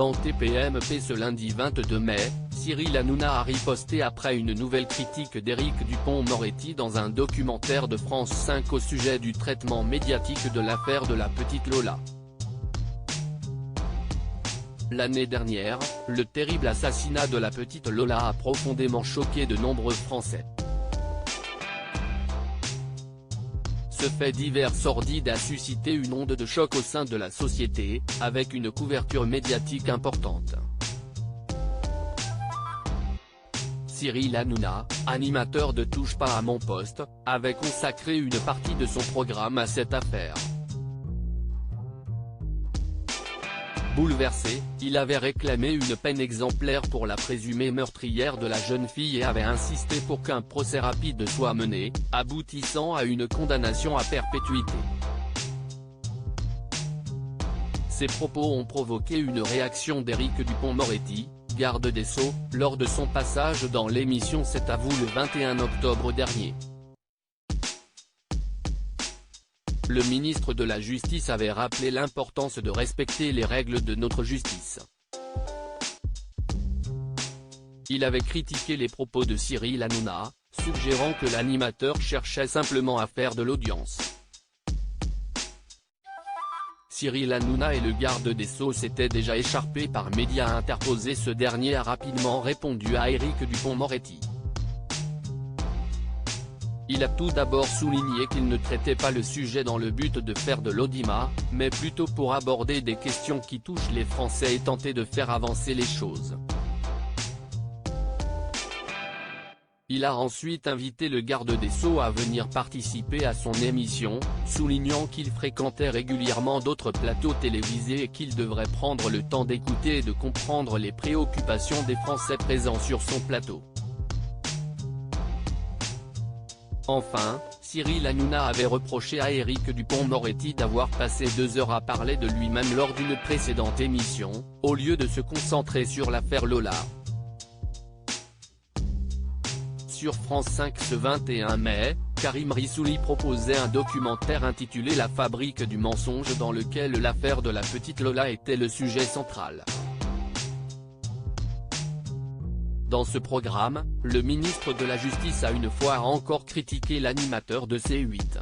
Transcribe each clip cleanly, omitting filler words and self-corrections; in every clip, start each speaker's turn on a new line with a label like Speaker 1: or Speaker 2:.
Speaker 1: Dans TPMP ce lundi 22 mai, Cyril Hanouna a riposté après une nouvelle critique d'Éric Dupond-Moretti dans un documentaire de France 5 au sujet du traitement médiatique de l'affaire de la petite Lola. L'année dernière, le terrible assassinat de la petite Lola a profondément choqué de nombreux Français. Ce fait divers sordide a suscité une onde de choc au sein de la société, avec une couverture médiatique importante. Cyril Hanouna, animateur de Touche pas à mon poste, avait consacré une partie de son programme à cette affaire. Bouleversé, il avait réclamé une peine exemplaire pour la présumée meurtrière de la jeune fille et avait insisté pour qu'un procès rapide soit mené, aboutissant à une condamnation à perpétuité. Ces propos ont provoqué une réaction d'Éric Dupond-Moretti, garde des Sceaux, lors de son passage dans l'émission C'est à vous le 21 octobre dernier. Le ministre de la Justice avait rappelé l'importance de respecter les règles de notre justice. Il avait critiqué les propos de Cyril Hanouna, suggérant que l'animateur cherchait simplement à faire de l'audience. Cyril Hanouna et le garde des Sceaux s'étaient déjà écharpés par médias interposés. Ce dernier a rapidement répondu à Éric Dupond-Moretti. Il a tout d'abord souligné qu'il ne traitait pas le sujet dans le but de faire de l'audimat, mais plutôt pour aborder des questions qui touchent les Français et tenter de faire avancer les choses. Il a ensuite invité le garde des Sceaux à venir participer à son émission, soulignant qu'il fréquentait régulièrement d'autres plateaux télévisés et qu'il devrait prendre le temps d'écouter et de comprendre les préoccupations des Français présents sur son plateau. Enfin, Cyril Hanouna avait reproché à Éric Dupond-Moretti d'avoir passé 2 heures à parler de lui-même lors d'une précédente émission, au lieu de se concentrer sur l'affaire Lola. Sur France 5 ce 21 mai, Karim Rissouli proposait un documentaire intitulé La fabrique du mensonge dans lequel l'affaire de la petite Lola était le sujet central. Dans ce programme, le ministre de la Justice a une fois encore critiqué l'animateur de C8.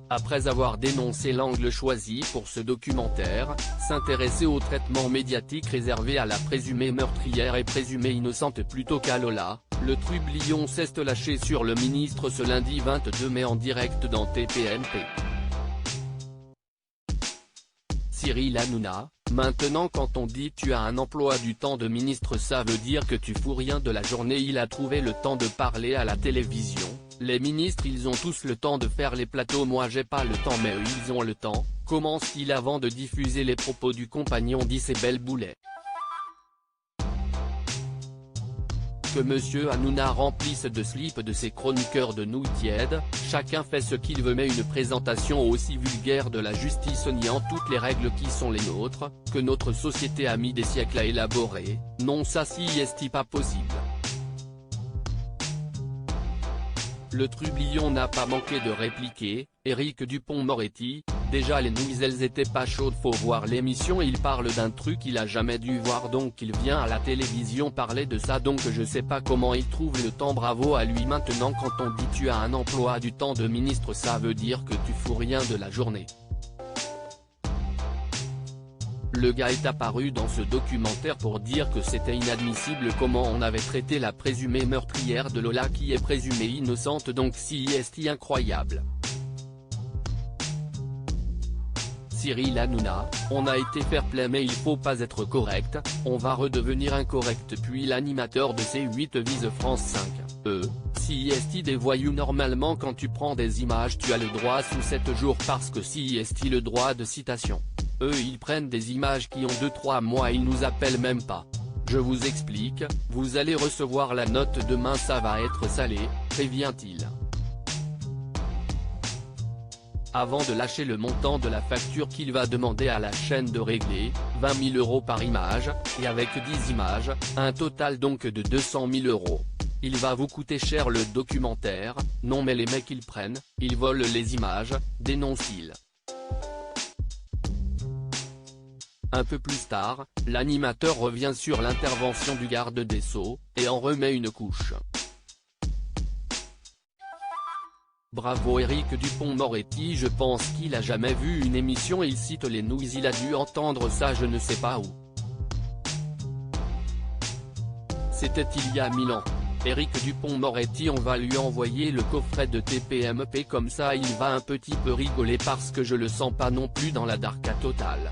Speaker 1: Après avoir dénoncé l'angle choisi pour ce documentaire, s'intéresser au traitement médiatique réservé à la présumée meurtrière et présumée innocente plutôt qu'à Lola, le trublion s'est lâché sur le ministre ce lundi 22 mai en direct dans TPMP. Cyril Hanouna, maintenant quand on dit tu as un emploi du temps de ministre ça veut dire que tu fous rien de la journée. Il a trouvé le temps de parler à la télévision, les ministres ils ont tous le temps de faire les plateaux, moi j'ai pas le temps mais eux ils ont le temps, commence-t-il avant de diffuser les propos du compagnon d'Isabelle Boulet. Que Monsieur Hanouna remplisse de slip de ses chroniqueurs de nouilles tièdes, chacun fait ce qu'il veut mais une présentation aussi vulgaire de la justice niant toutes les règles qui sont les nôtres, que notre société a mis des siècles à élaborer, non ça si est pas possible. Le trublion n'a pas manqué de répliquer, Éric Dupond-Moretti, déjà les nouilles elles étaient pas chaudes, faut voir l'émission, il parle d'un truc qu'il a jamais dû voir donc il vient à la télévision parler de ça donc je sais pas comment il trouve le temps, bravo à lui. Maintenant quand on dit tu as un emploi du temps de ministre ça veut dire que tu fous rien de la journée. Le gars est apparu dans ce documentaire pour dire que c'était inadmissible comment on avait traité la présumée meurtrière de Lola qui est présumée innocente donc si est incroyable. Cyril Hanouna, on a été fair-play mais il faut pas être correct, on va redevenir incorrect. Puis l'animateur de C8 vise France 5, si est des voyous normalement quand tu prends des images tu as le droit sous 7 jours parce que si est le droit de citation. Eux ils prennent des images qui ont 2-3 mois ils nous appellent même pas. Je vous explique, vous allez recevoir la note demain ça va être salé, prévient-il. Avant de lâcher le montant de la facture qu'il va demander à la chaîne de régler, 20 000 € par image, et avec 10 images, un total donc de 200 000 €. Il va vous coûter cher le documentaire, non mais les mecs ils prennent, ils volent les images, dénonce-t-il. Un peu plus tard, l'animateur revient sur l'intervention du garde des Sceaux, et en remet une couche. Bravo Éric Dupond-Moretti, je pense qu'il a jamais vu une émission, il cite les news, il a dû entendre ça je ne sais pas où. C'était il y a 1000 ans. Éric Dupond-Moretti, on va lui envoyer le coffret de TPMP, comme ça il va un petit peu rigoler parce que je le sens pas non plus dans la darka totale.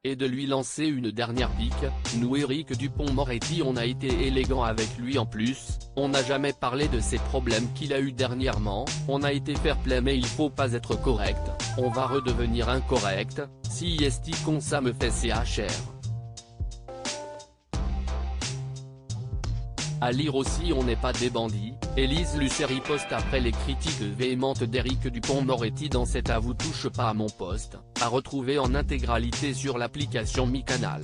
Speaker 1: Et de lui lancer une dernière pique, nous Éric Dupond-Moretti on a été élégant avec lui en plus, on n'a jamais parlé de ces problèmes qu'il a eu dernièrement, on a été fair play mais il faut pas être correct, on va redevenir incorrect, si est con ça me fait CHR. À lire aussi on n'est pas des bandits, Élise Lucet riposte après les critiques véhémentes d'Éric Dupond-Moretti dans cet « À vous touche pas à mon poste », à retrouver en intégralité sur l'application Mi Canal.